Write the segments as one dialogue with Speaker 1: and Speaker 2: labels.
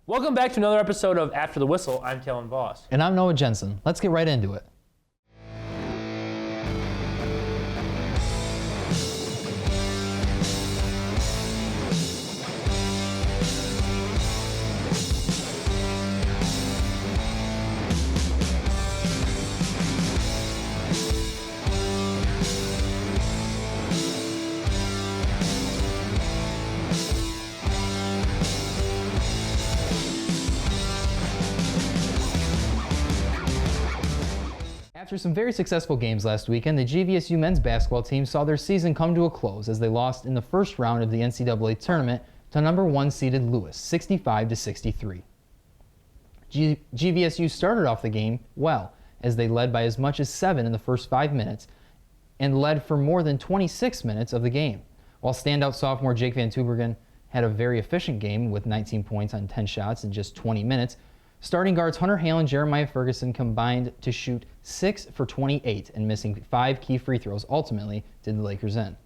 Speaker 1: Welcome back to another episode of After the Whistle. I'm Kellen Voss.
Speaker 2: And I'm Noah Genson. Let's get right into it. After some very successful games last weekend, the GVSU men's basketball team saw their season come to a close as they lost in the first round of the NCAA tournament to number 1 seeded Lewis, 65-63. GVSU started off the game well, as they led by as much as 7 in the first 5 minutes and led for more than 26 minutes of the game, while standout sophomore Jake Van Tubergen had a very efficient game with 19 points on 10 shots in just 20 minutes. Starting guards Hunter Hale and Jeremiah Ferguson combined to shoot 6 for 28 and missing 5 key free throws ultimately did the Lakers in.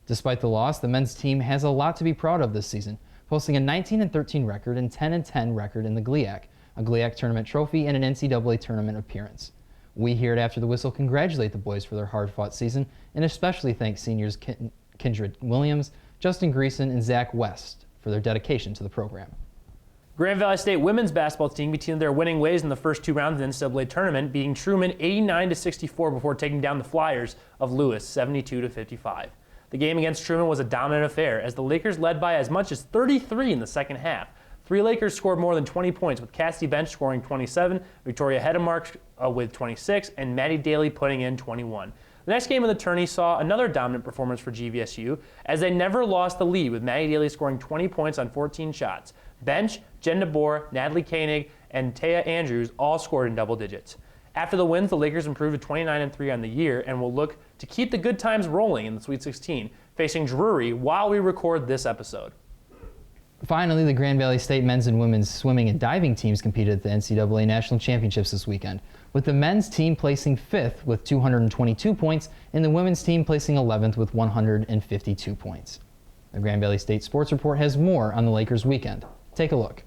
Speaker 2: Despite the loss, the men's team has a lot to be proud of this season, posting a 19-13 record and 10-10 record in the GLIAC, a GLIAC tournament trophy, and an NCAA tournament appearance. We here at After the Whistle congratulate the boys for their hard-fought season and especially thank seniors Kindred Williams, Justin Greason, and Zach West for their dedication to the program.
Speaker 1: Grand Valley State women's basketball team continued their winning ways in the first 2 rounds of the NCAA tournament, beating Truman 89-64 before taking down the Flyers of Lewis 72-55. The game against Truman was a dominant affair as the Lakers led by as much as 33 in the second half. 3 Lakers scored more than 20 points, with Cassidy Bench scoring 27, Victoria Hedemark with 26, and Maddie Daly putting in 21. The next game of the tourney saw another dominant performance for GVSU as they never lost the lead, with Maddie Daly scoring 20 points on 14 shots. Bench, Jen DeBoer, Natalie Koenig, and Taya Andrews all scored in double digits. After the wins, the Lakers improved to 29-3 on the year and will look to keep the good times rolling in the Sweet 16, facing Drury while we record this episode.
Speaker 2: Finally, the Grand Valley State men's and women's swimming and diving teams competed at the NCAA National Championships this weekend, with the men's team placing 5th with 222 points and the women's team placing 11th with 152 points. The Grand Valley State Sports Report has more on the Lakers' weekend. Take a look.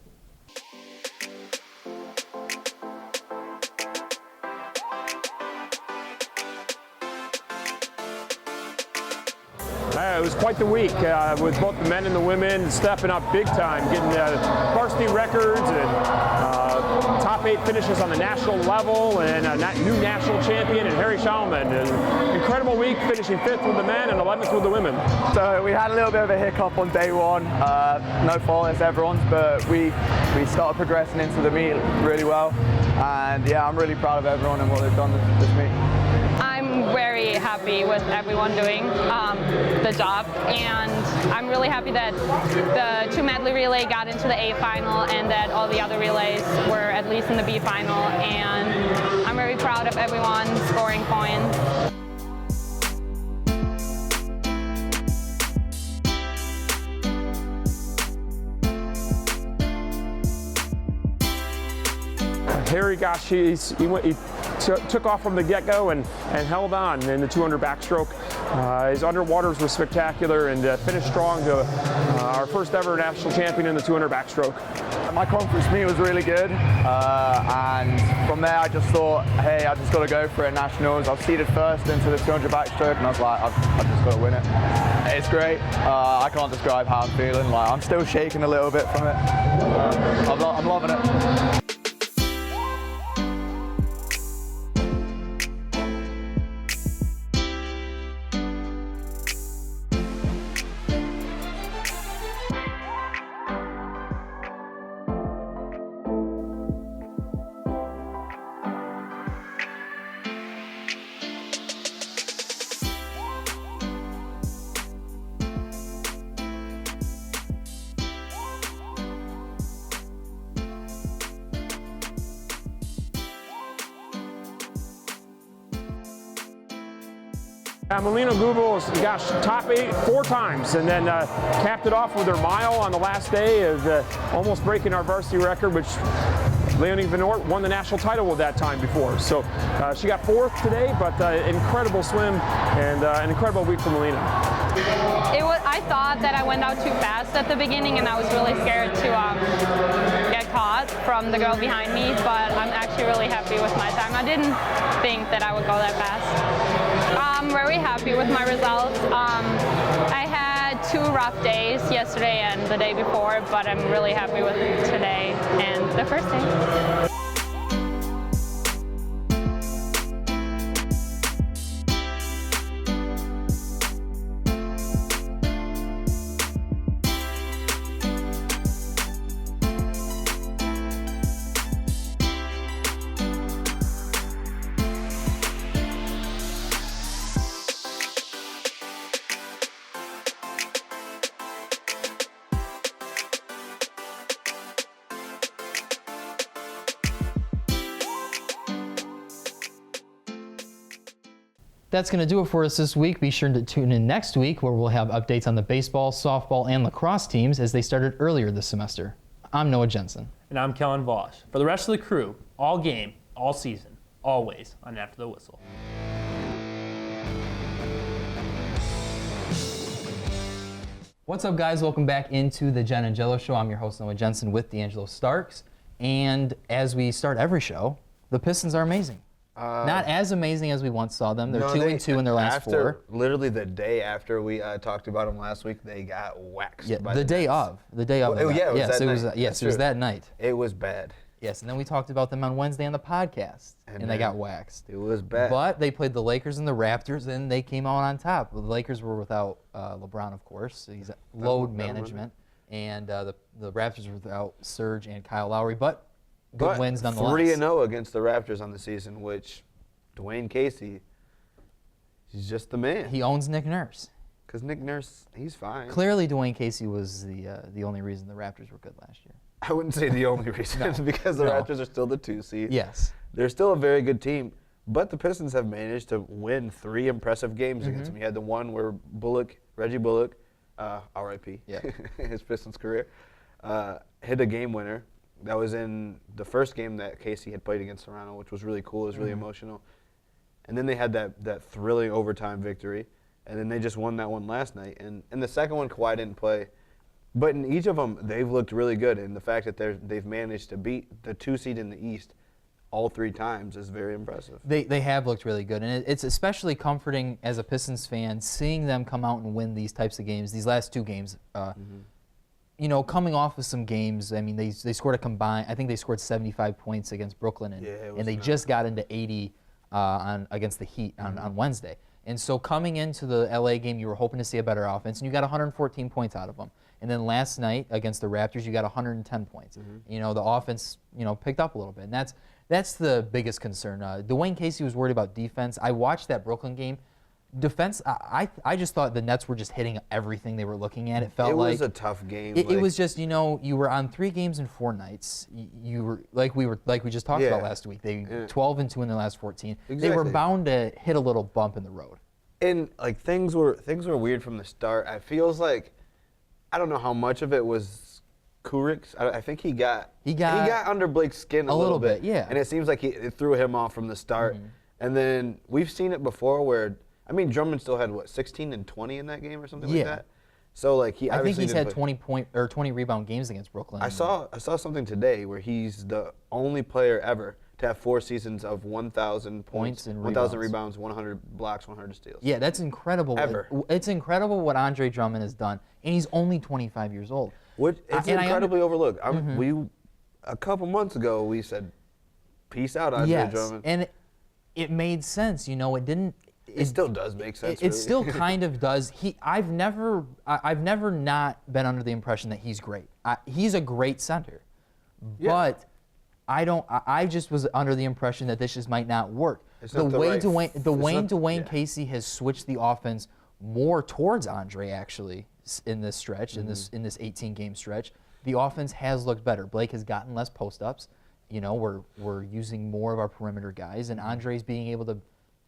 Speaker 3: It was quite the week with both the men and the women stepping up big time, getting varsity records and top 8 finishes on the national level and a new national champion in Harry Schaumann. An incredible week, finishing 5th with the men and 11th with the women.
Speaker 4: So we had a little bit of a hiccup on day 1. No fault, it's everyone's, but we started progressing into the meet really well. And yeah, I'm really proud of everyone and what they've done this meet.
Speaker 5: I'm very happy with everyone doing the job, and I'm really happy that the 2 medley relay got into the A final and that all the other relays were at least in the B final, and I'm very proud of everyone scoring points.
Speaker 3: Harry, gosh, he took off from the get-go and held on in the 200 backstroke. His underwaters were spectacular and finished strong to our first ever national champion in the 200 backstroke.
Speaker 4: My conference meet was really good, and from there I just thought, hey, I just got to go for it. Nationals. I was seeded first into the 200 backstroke, and I was like, I've just got to win it. It's great. I can't describe how I'm feeling. Like, I'm still shaking a little bit from it. I'm loving it.
Speaker 3: Melina Gubel has top 8 4 times and then capped it off with her mile on the last day of almost breaking our varsity record, which Leonie Van Oort won the national title with that time before. So she got 4th today, but incredible swim and an incredible week for Melina.
Speaker 5: I thought that I went out too fast at the beginning, and I was really scared to from the girl behind me, but I'm actually really happy with my time. I didn't think that I would go that fast. I'm very happy with my results. I had 2 rough days, yesterday and the day before, but I'm really happy with today and the first day.
Speaker 2: That's going to do it for us this week. Be sure to tune in next week where we'll have updates on the baseball, softball, and lacrosse teams as they started earlier this semester. I'm Noah Genson.
Speaker 1: And I'm Kellen Voss. For the rest of the crew, all game, all season, always on After the Whistle.
Speaker 2: What's up, guys? Welcome back into the Jen and Jello Show. I'm your host, Noah Genson, with D'Angelo Starks. And as we start every show, the Pistons are amazing. Not as amazing as we once saw them. They're 2-2 in their last 4.
Speaker 6: Literally the day after we talked about them last week, they got waxed.
Speaker 2: Yeah,
Speaker 6: by
Speaker 2: the day
Speaker 6: Nets.
Speaker 2: of. The day of.
Speaker 6: Well, yeah, it was that night.
Speaker 2: Yes, it was that night.
Speaker 6: It was bad.
Speaker 2: Yes, and then we talked about them on Wednesday on the podcast, and they got waxed.
Speaker 6: It was bad.
Speaker 2: But they played the Lakers and the Raptors, and they came out on top. The Lakers were without LeBron, of course. So he's load management, and the Raptors were without Serge and Kyle Lowry, but good wins nonetheless.
Speaker 6: 3-0 against the Raptors on the season, which Dwayne Casey, he's just the man.
Speaker 2: He owns Nick Nurse.
Speaker 6: Because Nick Nurse, he's fine.
Speaker 2: Clearly, Dwayne Casey was the only reason the Raptors were good last year.
Speaker 6: I wouldn't say the only reason, because the Raptors are still the 2 seed.
Speaker 2: Yes.
Speaker 6: They're still a very good team, but the Pistons have managed to win 3 impressive games against them. You had the one where Reggie Bullock, R.I.P., his Pistons career, hit a game winner. That was in the first game that Casey had played against Toronto, which was really cool. It was really emotional. And then they had that thrilling overtime victory, and then they just won that one last night. And in the second one, Kawhi didn't play. But in each of them, they've looked really good, and the fact that they've managed to beat the 2 seed in the East all 3 times is very impressive.
Speaker 2: They have looked really good, and it's especially comforting as a Pistons fan seeing them come out and win these types of games, these last 2 games. You know, coming off of some games, I mean, they scored a combined, I think they scored 75 points against Brooklyn, and they just got into 80 against the Heat on Wednesday. And so coming into the LA game, you were hoping to see a better offense, and you got 114 points out of them. And then last night against the Raptors, you got 110 points. You know, the offense, picked up a little bit, and that's the biggest concern. Dwayne Casey was worried about defense. I watched that Brooklyn game. Defense, I just thought the Nets were just hitting everything they were looking at. It felt like
Speaker 6: it was a tough game.
Speaker 2: It was just, you were on 3 games in 4 nights. You were like we just talked about last week. They 12-2 in the last 14.
Speaker 6: Exactly.
Speaker 2: They were bound to hit a little bump in the road.
Speaker 6: And like things were weird from the start. I feels like I don't know how much of it was Kurik's. I think he got under Blake's skin a little bit.
Speaker 2: Yeah.
Speaker 6: And it seems like it threw him off from the start. And then we've seen it before where. I mean, Drummond still had 16 and 20 in that game or something like that. So like
Speaker 2: I think he's had 20 rebound games against Brooklyn.
Speaker 6: I saw something today where he's the only player ever to have 4 seasons of 1,000 points and 1,000 rebounds, 100 blocks, 100 steals.
Speaker 2: Yeah, that's incredible. It's incredible what Andre Drummond has done, and he's only 25 years old.
Speaker 6: It's incredibly overlooked. A couple months ago we said, "Peace out, Andre Drummond."
Speaker 2: And it made sense. It didn't.
Speaker 6: It still does make sense.
Speaker 2: It still kind of does. I've never not been under the impression that he's great. He's a great center, but I just was under the impression that this just might not work. Dwayne Casey has switched the offense more towards Andre actually in this stretch, in this 18-game stretch. The offense has looked better. Blake has gotten less post-ups. We're using more of our perimeter guys, and Andre's being able to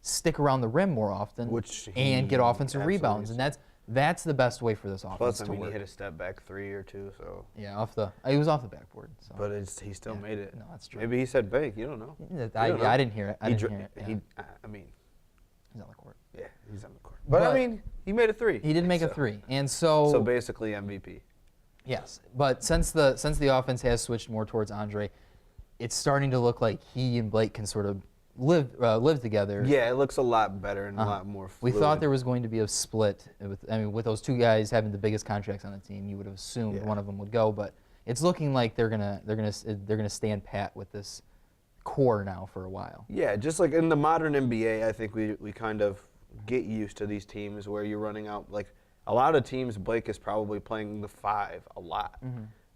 Speaker 2: stick around the rim more often and get offensive rebounds, and that's the best way for this offense to work.
Speaker 6: He hit a step back 3 or 2, so
Speaker 2: yeah, he was off the backboard. So.
Speaker 6: But he still made it.
Speaker 2: No, that's true.
Speaker 6: Maybe he said bank. You don't know.
Speaker 2: I didn't hear it.
Speaker 6: He's on
Speaker 2: the court.
Speaker 6: Yeah, he's on the court. But I mean, he made a 3.
Speaker 2: He did make a 3, and so
Speaker 6: basically MVP.
Speaker 2: Yes, but since the offense has switched more towards Andre, it's starting to look like he and Blake can sort of live together.
Speaker 6: Yeah, it looks a lot better and a lot more
Speaker 2: We
Speaker 6: fluid.
Speaker 2: thought there was going to be a split. With those two guys having the biggest contracts on the team, you would have assumed one of them would go, but it's looking like they're gonna stand pat with this core now for a while.
Speaker 6: Yeah, just like in the modern NBA, I think we kind of get used to these teams where you're running out. Like a lot of teams, Blake is probably playing the 5 a lot,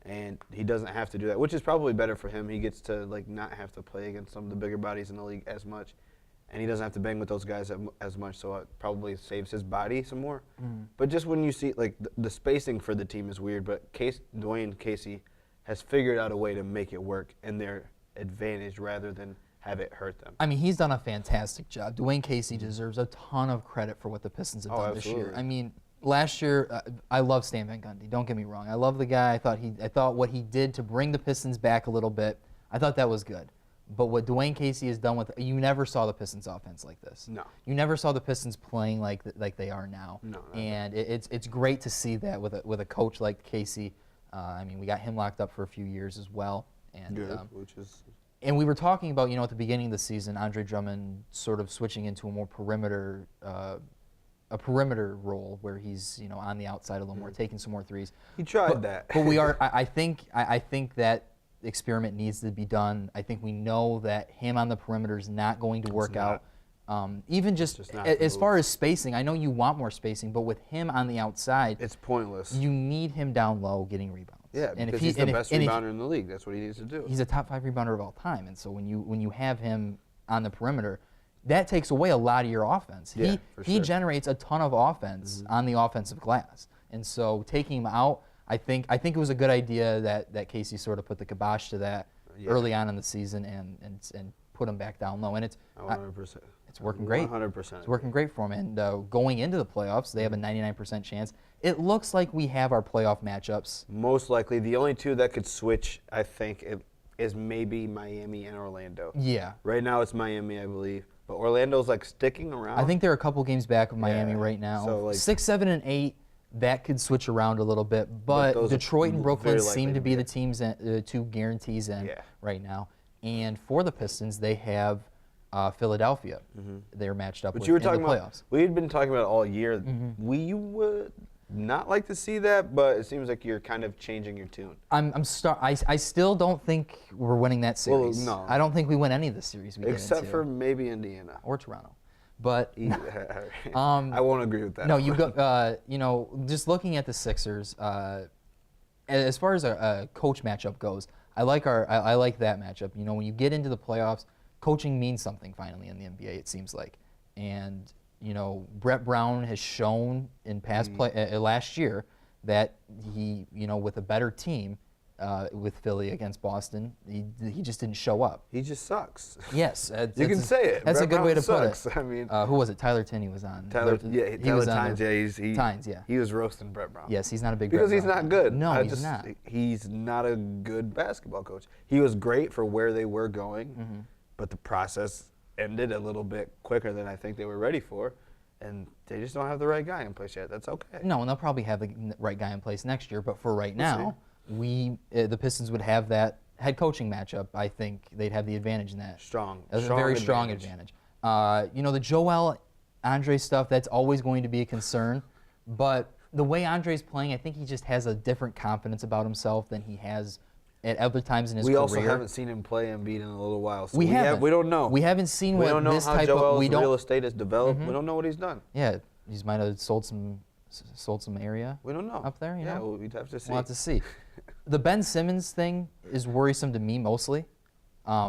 Speaker 6: and he doesn't have to do that, which is probably better for him. He gets to like not have to play against some of the bigger bodies in the league as much, and he doesn't have to bang with those guys as much, so it probably saves his body some more. But just when you see like the spacing for the team is weird, but Dwayne Casey has figured out a way to make it work in their advantage rather than have it hurt them.
Speaker 2: I mean, he's done a fantastic job. Dwayne Casey deserves a ton of credit for what the Pistons have done this year. I mean, last year, I love Stan Van Gundy. Don't get me wrong. I love the guy. I thought what he did to bring the Pistons back a little bit, I thought that was good. But what Dwayne Casey has done you never saw the Pistons offense like this.
Speaker 6: No.
Speaker 2: You never saw the Pistons playing like they are now.
Speaker 6: No.
Speaker 2: And it's great to see that with a coach like Casey. I mean, we got him locked up for a few years as well. And
Speaker 6: Good, which is.
Speaker 2: And we were talking about, at the beginning of the season, Andre Drummond sort of switching into a more perimeter role where he's, on the outside a little more, taking some more threes.
Speaker 6: He tried that.
Speaker 2: But we are. I think that experiment needs to be done. I think we know that him on the perimeter is not going to work out. Even just as far as spacing, I know you want more spacing, but with him on the outside,
Speaker 6: it's pointless.
Speaker 2: You need him down low getting rebounds.
Speaker 6: Yeah, because he's the best rebounder in the league. That's what he needs to do.
Speaker 2: He's a top 5 rebounder of all time, and so when you have him on the perimeter, that takes away a lot of your offense.
Speaker 6: Yeah,
Speaker 2: he generates a ton of offense on the offensive glass, and so taking him out, I think it was a good idea that Casey sort of put the kibosh to that early on in the season and put him back down low, and it's
Speaker 6: 100%.
Speaker 2: It's working great.
Speaker 6: 100%.
Speaker 2: It's working great for him, and going into the playoffs, they have a 99% chance. It looks like we have our playoff matchups.
Speaker 6: Most likely, the only two that could switch, I think, is maybe Miami and Orlando.
Speaker 2: Yeah.
Speaker 6: Right now, it's Miami, I believe, but Orlando's like sticking around.
Speaker 2: I think they're a couple games back of Miami right now. So 6, 7, and 8. That could switch around a little bit, but Detroit and Brooklyn seem to be the teams, two guarantees in right now. And for the Pistons, they have Philadelphia. They're matched up with in the playoffs.
Speaker 6: We had been talking about it all year. We would not like to see that, but it seems like you're kind of changing your tune.
Speaker 2: I still don't think we're winning that series.
Speaker 6: Well, no.
Speaker 2: I don't think we win any of the series we
Speaker 6: except for maybe Indiana
Speaker 2: or Toronto. But
Speaker 6: I won't agree with that.
Speaker 2: No, you go. Just looking at the Sixers, as far as a coach matchup goes, I like that matchup. When you get into the playoffs, coaching means something finally in the NBA. It seems like, and Brett Brown has shown in past last year that he, with a better team. With Philly against Boston, he just didn't show up.
Speaker 6: He just sucks.
Speaker 2: Yes,
Speaker 6: you can say it.
Speaker 2: That's
Speaker 6: Brett
Speaker 2: a good way to
Speaker 6: sucks.
Speaker 2: put it.
Speaker 6: I mean,
Speaker 2: who was it? Tyler Tinney was on.
Speaker 6: Tyler Tynes.
Speaker 2: Tynes, yeah.
Speaker 6: He was roasting Brett Brown.
Speaker 2: Yes, he's not a big
Speaker 6: because
Speaker 2: Brett
Speaker 6: he's
Speaker 2: Brown
Speaker 6: not good.
Speaker 2: No, he's not.
Speaker 6: He's not a good basketball coach. He was great for where they were going, but the process ended a little bit quicker than I think they were ready for. And they just don't have the right guy in place yet. That's okay.
Speaker 2: No, and they'll probably have the right guy in place next year. But for right now, the Pistons would have that head coaching matchup. I think they'd have the advantage in that.
Speaker 6: A
Speaker 2: very strong advantage. The Joel Andre stuff, that's always going to be a concern. But the way Andre's playing, I think he just has a different confidence about himself than he has at other times in his career.
Speaker 6: We also haven't seen him play Embiid in a little while. So
Speaker 2: we
Speaker 6: don't know.
Speaker 2: We haven't seen
Speaker 6: we don't know
Speaker 2: this
Speaker 6: how
Speaker 2: type
Speaker 6: Joel's
Speaker 2: of
Speaker 6: real estate has developed. We don't know what he's done.
Speaker 2: Yeah, he might have sold some area.
Speaker 6: We don't know
Speaker 2: up there.
Speaker 6: Yeah, we'd have to see.
Speaker 2: We'll have to see. The Ben Simmons thing is worrisome to me mostly.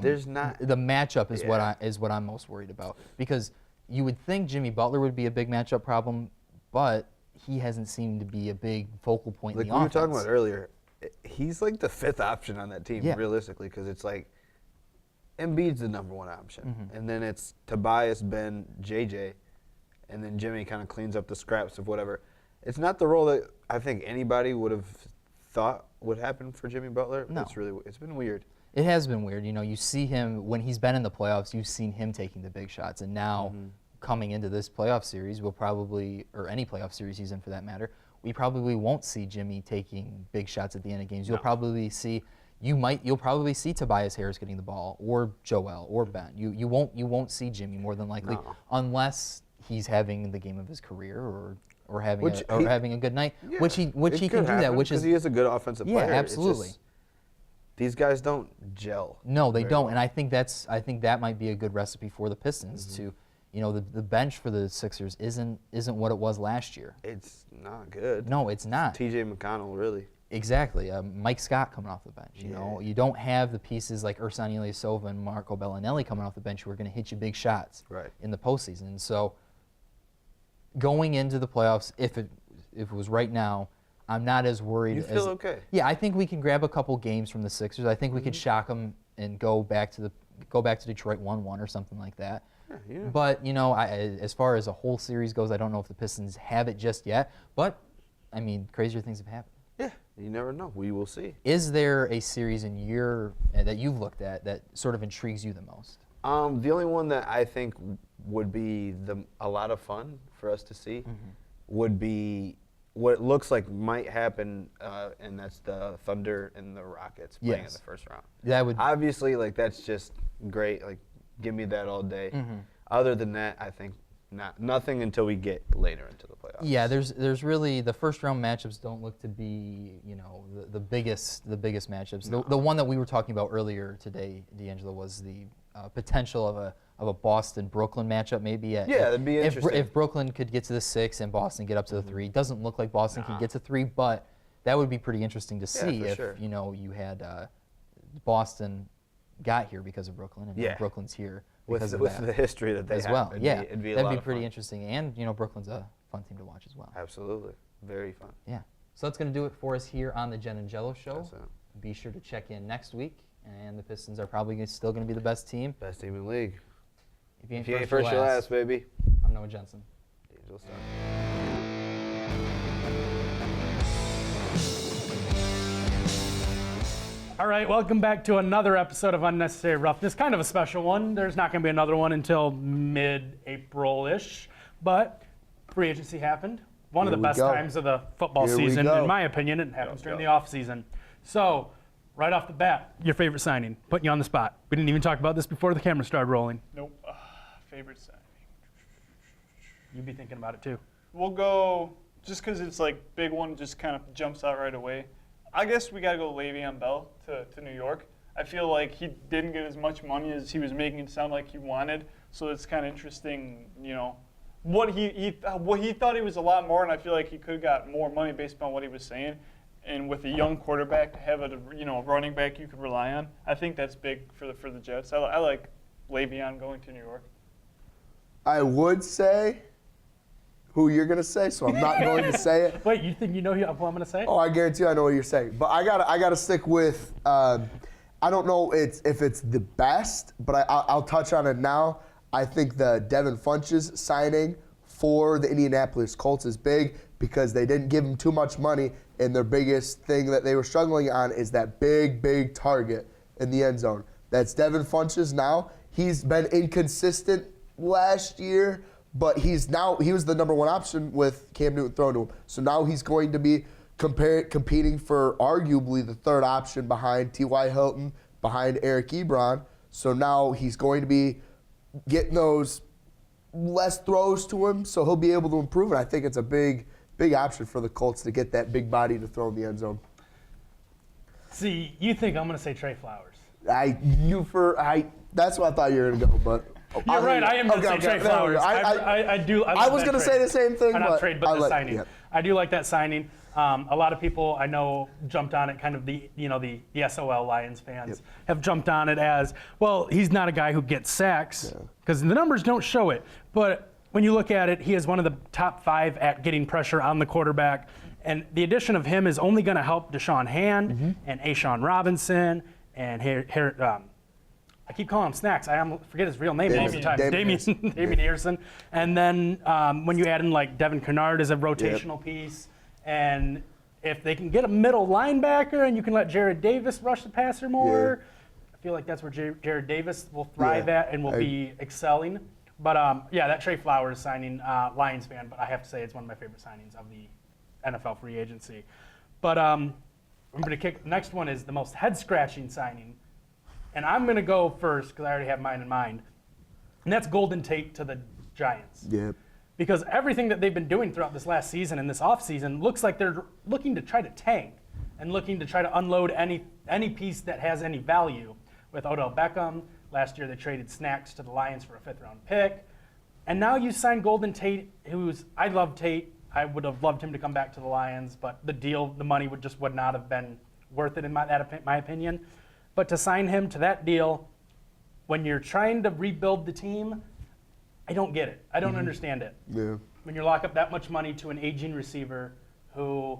Speaker 6: There's not
Speaker 2: the matchup is what I'm most worried about, because you would think Jimmy Butler would be a big matchup problem, but he hasn't seemed to be a big focal point in the offense.
Speaker 6: Like we were talking about earlier, he's like the 5th option on that team realistically, because it's like Embiid's the number 1 option, and then it's Tobias, Ben, JJ, and then Jimmy kind of cleans up the scraps of whatever. It's not the role that I think anybody would have thought would happen for Jimmy Butler.
Speaker 2: No.
Speaker 6: It's been weird.
Speaker 2: It has been weird. You see him when he's been in the playoffs. You've seen him taking the big shots, and now coming into this playoff series, we'll probably, or any playoff series he's in for that matter, we probably won't see Jimmy taking big shots at the end of games. You'll probably see, you'll probably see Tobias Harris getting the ball, or Joel, or Ben. You won't see Jimmy more than likely, unless he's having the game of his career or having having a good night, which he can do that, which is
Speaker 6: because he is a good offensive player.
Speaker 2: Yeah, absolutely.
Speaker 6: Just, these guys don't gel.
Speaker 2: No, they don't, and I think that might be a good recipe for the Pistons to, the bench for the Sixers isn't what it was last year.
Speaker 6: It's not good.
Speaker 2: No, it's not.
Speaker 6: T.J. McConnell, really.
Speaker 2: Exactly. Mike Scott coming off the bench. You don't have the pieces like Ersan Ilyasova and Marco Bellinelli coming off the bench who are going to hit you big shots in the postseason. And so, going into the playoffs, if it was right now, I'm not as worried.
Speaker 6: You feel okay?
Speaker 2: Yeah, I think we can grab a couple games from the Sixers. I think we could shock them and go back to Detroit 1-1 or something like that.
Speaker 6: Yeah.
Speaker 2: But as far as a whole series goes, I don't know if the Pistons have it just yet. But I mean, crazier things have happened.
Speaker 6: Yeah, you never know. We will see.
Speaker 2: Is there a series that you've looked at that sort of intrigues you the most?
Speaker 6: The only one that I think would be a lot of fun for us to see would be what it looks like might happen, and that's the Thunder and the Rockets playing in the first round.
Speaker 2: That would
Speaker 6: obviously that's just great. Like, give me that all day. Other than that, I think nothing until we get later into the playoffs.
Speaker 2: Yeah, there's really the first round matchups don't look to be the biggest matchups.
Speaker 6: No.
Speaker 2: The one that we were talking about earlier today, D'Angelo, was the potential of a Boston-Brooklyn matchup maybe.
Speaker 6: That'd be interesting.
Speaker 2: If Brooklyn could get to the 6 and Boston get up to the 3, it doesn't look like Boston can get to 3, but that would be pretty interesting to see if you had Boston got here because of Brooklyn and Brooklyn's here because of that.
Speaker 6: With the history that they
Speaker 2: as
Speaker 6: have.
Speaker 2: well.
Speaker 6: It'd be
Speaker 2: that'd be pretty interesting, and Brooklyn's a fun team to watch as well.
Speaker 6: Absolutely, very fun.
Speaker 2: Yeah. So that's going to do it for us here on the Jen and Jello Show.
Speaker 6: That's it.
Speaker 2: Be sure to check in next week, and the Pistons are probably still going to be the best team.
Speaker 6: Best team in the league.
Speaker 2: If you ain't
Speaker 6: If first, you're last, baby.
Speaker 2: I'm Noah Genson.
Speaker 6: D'Angelo Starks.
Speaker 7: All right, welcome back to another episode of Unnecessary Roughness. Kind of a special one. There's not going to be another one until mid-April-ish, but free agency happened. One of the best times of the football season, in my opinion. It happens during the off season. So, right off the bat, your favorite signing. Putting you on the spot. We didn't even talk about this before the camera started rolling.
Speaker 8: Nope. Favorite signing.
Speaker 7: You'd be thinking about it too.
Speaker 8: We'll go, just because it's like big one, just kind of jumps out right away. I guess we got to go Le'Veon Bell to New York. I feel like he didn't get as much money as he was making it sound like he wanted. So it's kind of interesting, what he thought he was a lot more, and I feel like he could have got more money based on what he was saying. And with a young quarterback to have a running back you could rely on, I think that's big for the Jets. I like Le'Veon going to New York.
Speaker 9: I would say who you're going to say, so I'm not going to say it.
Speaker 7: Wait, you think you know who I'm going to say?
Speaker 9: Oh, I guarantee you I know what you're saying. But I gotta stick with, I don't know if it's the best, but I'll touch on it now. I think the Devin Funchess signing for the Indianapolis Colts is big because they didn't give him too much money, and their biggest thing that they were struggling on is that big target in the end zone. That's Devin Funchess now. He's been inconsistent last year, but he was the number one option with Cam Newton thrown to him. So now he's going to be competing for arguably the third option behind T.Y. Hilton, behind Eric Ebron. So now he's going to be getting those less throws to him, so he'll be able to improve. And I think it's a big option for the Colts to get that big body to throw in the end zone.
Speaker 7: See, you think I'm going to say Trey Flowers.
Speaker 9: That's what I thought you were going to go, but...
Speaker 7: You're right. I am going to say Trey Flowers.
Speaker 9: I was going to say the same thing,
Speaker 7: not trade, but the signing. Yeah. I do like that signing. A lot of people I know jumped on it. Kind of the SOL Lions fans have jumped on it as well. He's not a guy who gets sacks because the numbers don't show it. But when you look at it, he is one of the top 5 at getting pressure on the quarterback. And the addition of him is only going to help Deshaun Hand and Ashawn Robinson and I keep calling him Snacks. I forget his real name most of the time. Damian Harrison. And then when you add in like Devin Kennard as a rotational piece, and if they can get a middle linebacker and you can let Jared Davis rush the passer more, I feel like that's where Jared Davis will thrive at and will be excelling. But that Trey Flowers signing, Lions fan, but I have to say it's one of my favorite signings of the NFL free agency. But I'm going to kick. Next one is the most head-scratching signing. And I'm going to go first because I already have mine in mind. And that's Golden Tate to the Giants.
Speaker 9: Yep.
Speaker 7: Because everything that they've been doing throughout this last season and this offseason looks like they're looking to try to tank and looking to try to unload any piece that has any value. With Odell Beckham, last year they traded Snacks to the Lions for a 5th-round pick. And now you signed Golden Tate, I love Tate. I would have loved him to come back to the Lions, but the money would not have been worth it in my opinion. But to sign him to that deal, when you're trying to rebuild the team, I don't get it. I don't understand it.
Speaker 9: Yeah.
Speaker 7: When you lock up that much money to an aging receiver who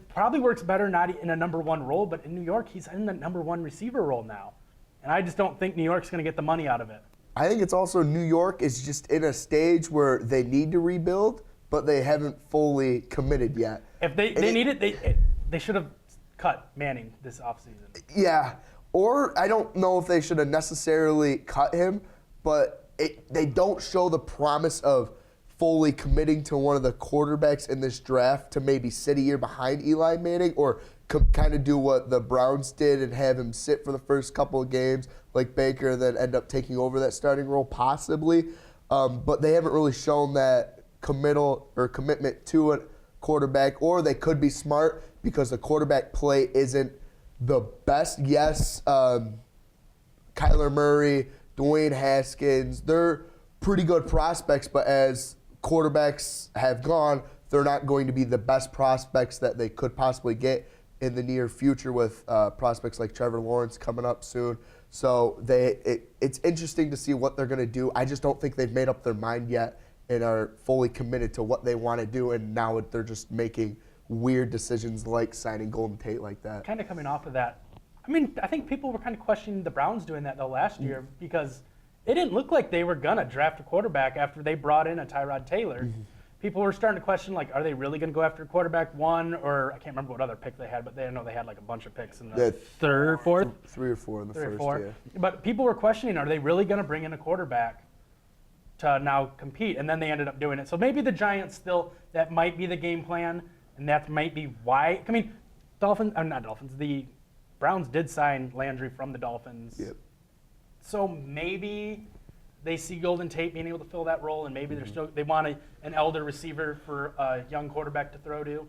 Speaker 7: probably works better not in a number 1 role, but in New York, he's in the number 1 receiver role now. And I just don't think New York's going to get the money out of it.
Speaker 9: I think it's also New York is just in a stage where they need to rebuild, but they haven't fully committed yet.
Speaker 7: If they need it, they should have cut Manning this offseason.
Speaker 9: Yeah. Or I don't know if they should have necessarily cut him, but they don't show the promise of fully committing to one of the quarterbacks in this draft to maybe sit a year behind Eli Manning or kind of do what the Browns did and have him sit for the first couple of games like Baker, then end up taking over that starting role possibly. But they haven't really shown that commitment to a quarterback, or they could be smart because the quarterback play isn't the best. Yes, Kyler Murray, Dwayne Haskins, they're pretty good prospects, but as quarterbacks have gone, they're not going to be the best prospects that they could possibly get in the near future with prospects like Trevor Lawrence coming up soon. So it's interesting to see what they're going to do. I just don't think they've made up their mind yet and are fully committed to what they want to do, and now they're just making weird decisions like signing Golden Tate like that.
Speaker 7: Kind of coming off of that, I mean, I think people were kind of questioning the Browns doing that though last year because it didn't look like they were going to draft a quarterback after they brought in a Tyrod Taylor. People were starting to question, like, are they really going to go after quarterback 1? Or I can't remember what other pick they had, but they know they had like a bunch of picks in the 3rd, 4th?
Speaker 9: 3 or 4 in the first, yeah.
Speaker 7: But people were questioning, are they really going to bring in a quarterback to now compete? And then they ended up doing it. So maybe the Giants still, that might be the game plan, and that might be why. I mean, the Browns did sign Landry from the Dolphins.
Speaker 9: Yep.
Speaker 7: So maybe they see Golden Tate being able to fill that role, and maybe they want an elder receiver for a young quarterback to throw to.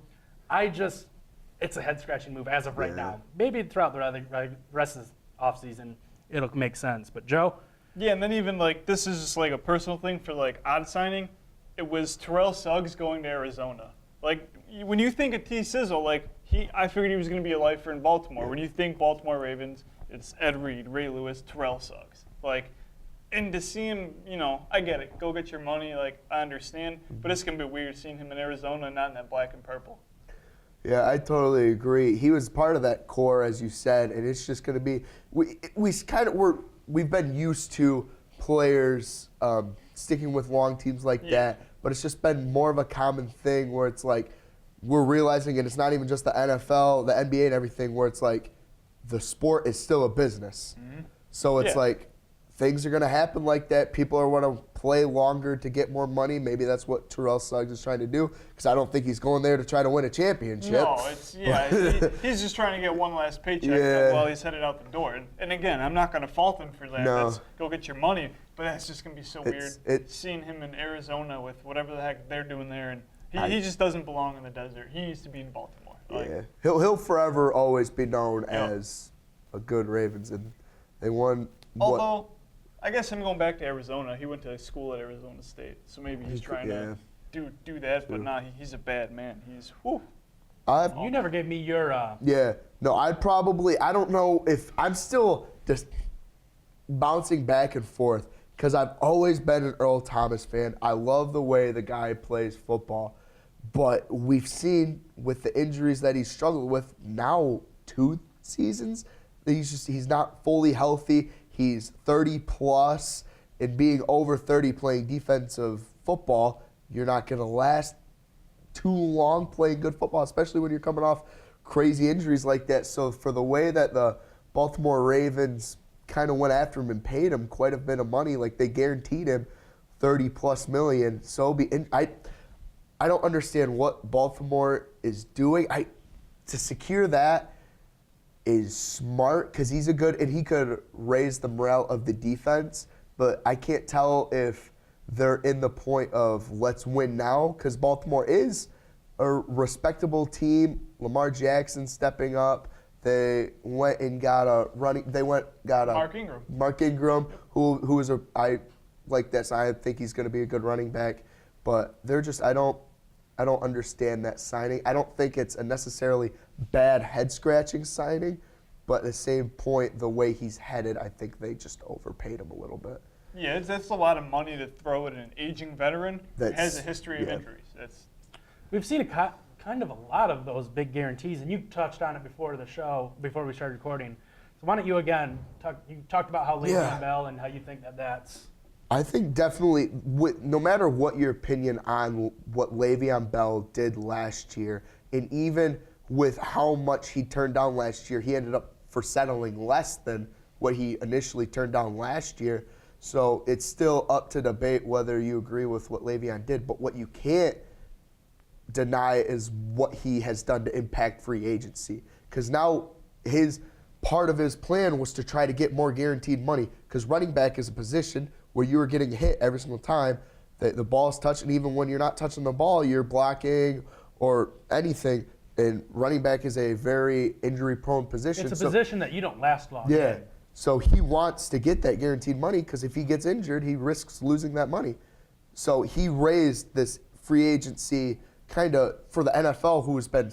Speaker 7: It's a head-scratching move as of right now. Maybe throughout the rest of the offseason it'll make sense. But Joe?
Speaker 8: Yeah, and then even like this is just like a personal thing for like odd signing. It was Terrell Suggs going to Arizona. Like when you think of T. Sizzle, like I figured he was going to be a lifer in Baltimore. When you think Baltimore Ravens, it's Ed Reed, Ray Lewis, Terrell Suggs. Like, and to see him, I get it. Go get your money. Like, I understand. But it's going to be weird seeing him in Arizona and not in that black and purple.
Speaker 9: Yeah, I totally agree. He was part of that core, as you said, and it's just going to be we've been used to players sticking with long teams like that, but it's just been more of a common thing where it's like we're realizing, and it's not even just the NFL, the NBA, and everything, where it's like the sport is still a business. So it's like things are going to happen like that. People are going to play longer to get more money. Maybe that's what Terrell Suggs is trying to do, because I don't think he's going there to try to win a championship.
Speaker 8: No, he's just trying to get one last paycheck while he's headed out the door. And again, I'm not going to fault him for that.
Speaker 9: No.
Speaker 8: That's go get your money. But that's just going to be so weird seeing him in Arizona with whatever the heck they're doing there. And he just doesn't belong in the desert. He needs to be in Baltimore.
Speaker 9: He'll forever always be known as a good Ravens, and they won.
Speaker 8: Although, I guess him going back to Arizona, he went to school at Arizona State, so maybe he's trying to do that. But he's a bad man. He's
Speaker 7: You never gave me your.
Speaker 9: No, I don't know if I'm still just bouncing back and forth because I've always been an Earl Thomas fan. I love the way the guy plays football, but we've seen with the injuries that he's struggled with now 2 seasons, he's not fully healthy. He's 30 plus, and being over 30 playing defensive football, you're not going to last too long playing good football, especially when you're coming off crazy injuries like that. So for the way that the Baltimore Ravens kind of went after him and paid him quite a bit of money, like they guaranteed him $30+ million. So I don't understand what Baltimore is doing. to secure that is smart because he's a good, and he could raise the morale of the defense, but I can't tell if they're in the point of let's win now because Baltimore is a respectable team. Lamar Jackson stepping up. They went and got a Mark Ingram, who is I like this. I think he's going to be a good running back, but they're just I don't understand that signing. I don't think it's a necessarily bad head-scratching signing, but at the same point, the way he's headed, I think they just overpaid him a little bit.
Speaker 8: Yeah, that's a lot of money to throw at an aging veteran who has a history of injuries.
Speaker 7: We've seen kind of a lot of those big guarantees, and you touched on it before the show, before we started recording. So why don't you again you talked about how Le'Veon Bell and how you think that's.
Speaker 9: I think definitely, no matter what your opinion on what Le'Veon Bell did last year, and even with how much he turned down last year, he ended up for settling less than what he initially turned down last year. So it's still up to debate whether you agree with what Le'Veon did. But what you can't deny is what he has done to impact free agency. Because now part of his plan was to try to get more guaranteed money. Because running back is a position where you are getting hit every single time that the ball's touched, and even when you're not touching the ball, you're blocking or anything. And running back is a very injury-prone position.
Speaker 7: It's a position that you don't last long.
Speaker 9: Yeah. So he wants to get that guaranteed money because if he gets injured, he risks losing that money. So he raised this free agency kind of for the NFL, who has been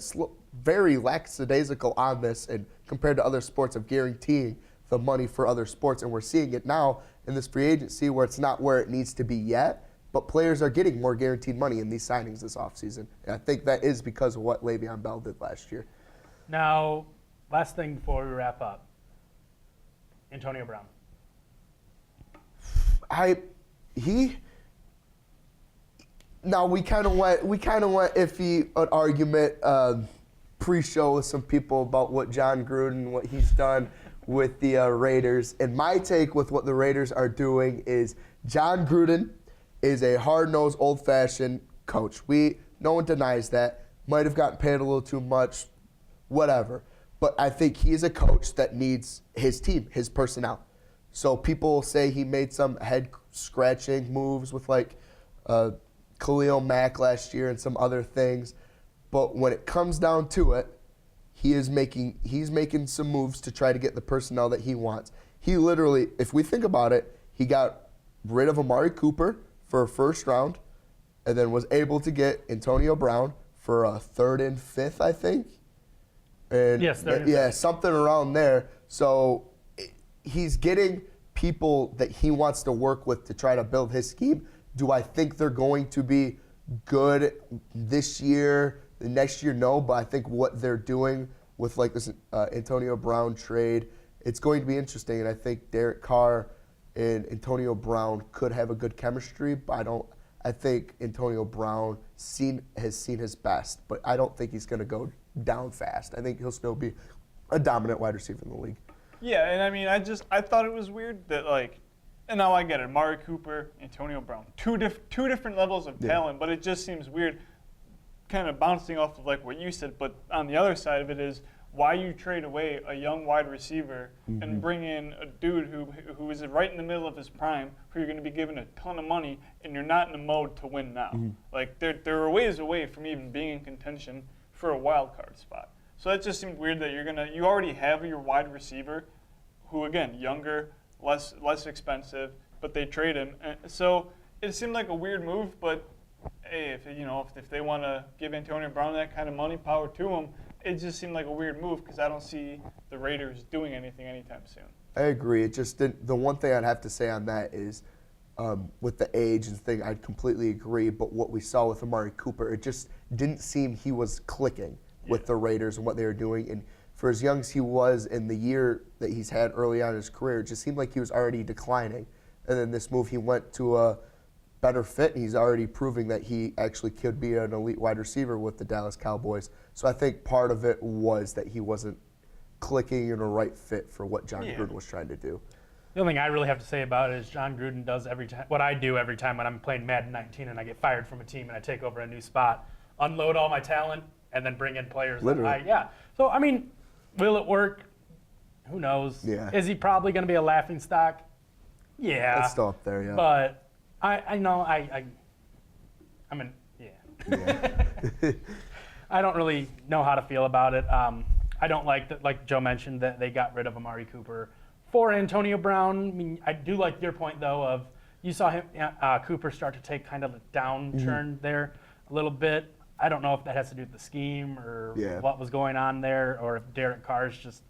Speaker 9: very lackadaisical on this and compared to other sports of guaranteeing the money for other sports. And we're seeing it now in this free agency where it's not where it needs to be yet, but players are getting more guaranteed money in these signings this offseason. And I think that is because of what Le'Veon Bell did last year.
Speaker 7: Now, last thing before we wrap up. Antonio Brown. We kind of went iffy an argument pre-show with some people about what John Gruden, what he's done with the Raiders. And my take with what the Raiders are doing is John Gruden is a hard-nosed, old-fashioned coach. No one denies that. Might have gotten paid a little too much, whatever. But I think he is a coach that needs his team, his personnel. So people say he made some head-scratching moves with Khalil Mack last year and some other things. But when it comes down to it, he's making some moves to try to get the personnel that he wants. He literally, if we think about it, he got rid of Amari Cooper for a first round and then was able to get Antonio Brown for a third and fifth, I think. And yes,
Speaker 9: something around there. So he's getting people that he wants to work with to try to build his scheme. Do I think they're going to be good this year, the next year? No, but I think what they're doing with this Antonio Brown trade, it's going to be interesting. And I think Derek Carr and Antonio Brown could have a good chemistry, but I think Antonio Brown has seen his best, but I don't think he's going to go down fast. I think he'll still be a dominant wide receiver in the league.
Speaker 8: Yeah, and I mean, I thought it was weird that and now I get it, Amari Cooper, Antonio Brown, two different levels of talent, but it just seems weird, kind of bouncing off of what you said. But on the other side of it is why you trade away a young wide receiver and bring in a dude who is right in the middle of his prime, who you're going to be giving a ton of money, and you're not in the mode to win now. They're a ways away from even being in contention for a wild card spot. So it just seemed weird that you already have your wide receiver, who again younger, less expensive, but they trade him. So it seemed like a weird move, but hey, if they want to give Antonio Brown that kind of money, power to him. It just seemed like a weird move because I don't see the Raiders doing anything anytime soon.
Speaker 9: I agree. It just didn't. The one thing I'd have to say on that is, with the age and thing, I'd completely agree. But what we saw with Amari Cooper, it just didn't seem he was clicking with the Raiders and what they were doing. And for as young as he was in the year that he's had early on in his career, it just seemed like he was already declining. And then this move, he went to a better fit, and he's already proving that he actually could be an elite wide receiver with the Dallas Cowboys. So I think part of it was that he wasn't clicking in a right fit for what John Gruden was trying to do.
Speaker 7: The only thing I really have to say about it is John Gruden does what I do every time when I'm playing Madden 19 and I get fired from a team and I take over a new spot, unload all my talent, and then bring in players.
Speaker 9: Literally.
Speaker 7: So, I mean, will it work? Who knows?
Speaker 9: Yeah.
Speaker 7: Is he probably going to be a laughing stock? Yeah.
Speaker 9: It's still up there, yeah.
Speaker 7: But I know I mean, yeah. I don't really know how to feel about it. I don't like that, like Joe mentioned, that they got rid of Amari Cooper for Antonio Brown. I mean, I do like your point, though, of you saw him, Cooper start to take kind of a downturn there a little bit. I don't know if that has to do with the scheme or what was going on there, or if Derek Carr is just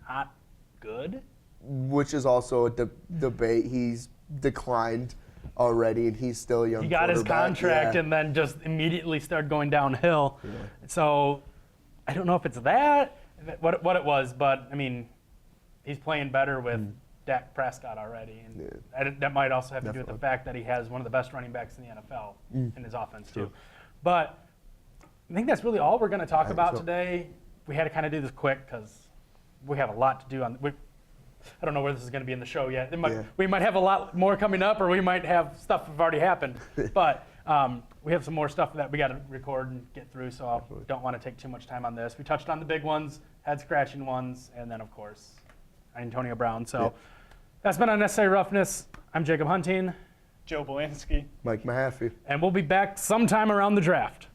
Speaker 7: not good.
Speaker 9: Which is also a debate. He's declined already, and he's still a young.
Speaker 7: He got his contract
Speaker 9: yeah.
Speaker 7: and then just immediately started going downhill. Yeah. So I don't know if it's what it was, but I mean, he's playing better with Dak Prescott already, and that might also have to do with the fact that he has one of the best running backs in the NFL in his offense too. But I think that's really all we're going to talk about today. We had to kind of do this quick because we have a lot to do I don't know where this is going to be in the show yet. We might have a lot more coming up, or we might have stuff that's already happened. But we have some more stuff that we got to record and get through, so I don't want to take too much time on this. We touched on the big ones, head-scratching ones, and then, of course, Antonio Brown. So that's been Unnecessary Roughness. I'm Jacob Hunting.
Speaker 8: Joe Bielanski.
Speaker 9: Mike Mahaffy.
Speaker 7: And we'll be back sometime around the draft.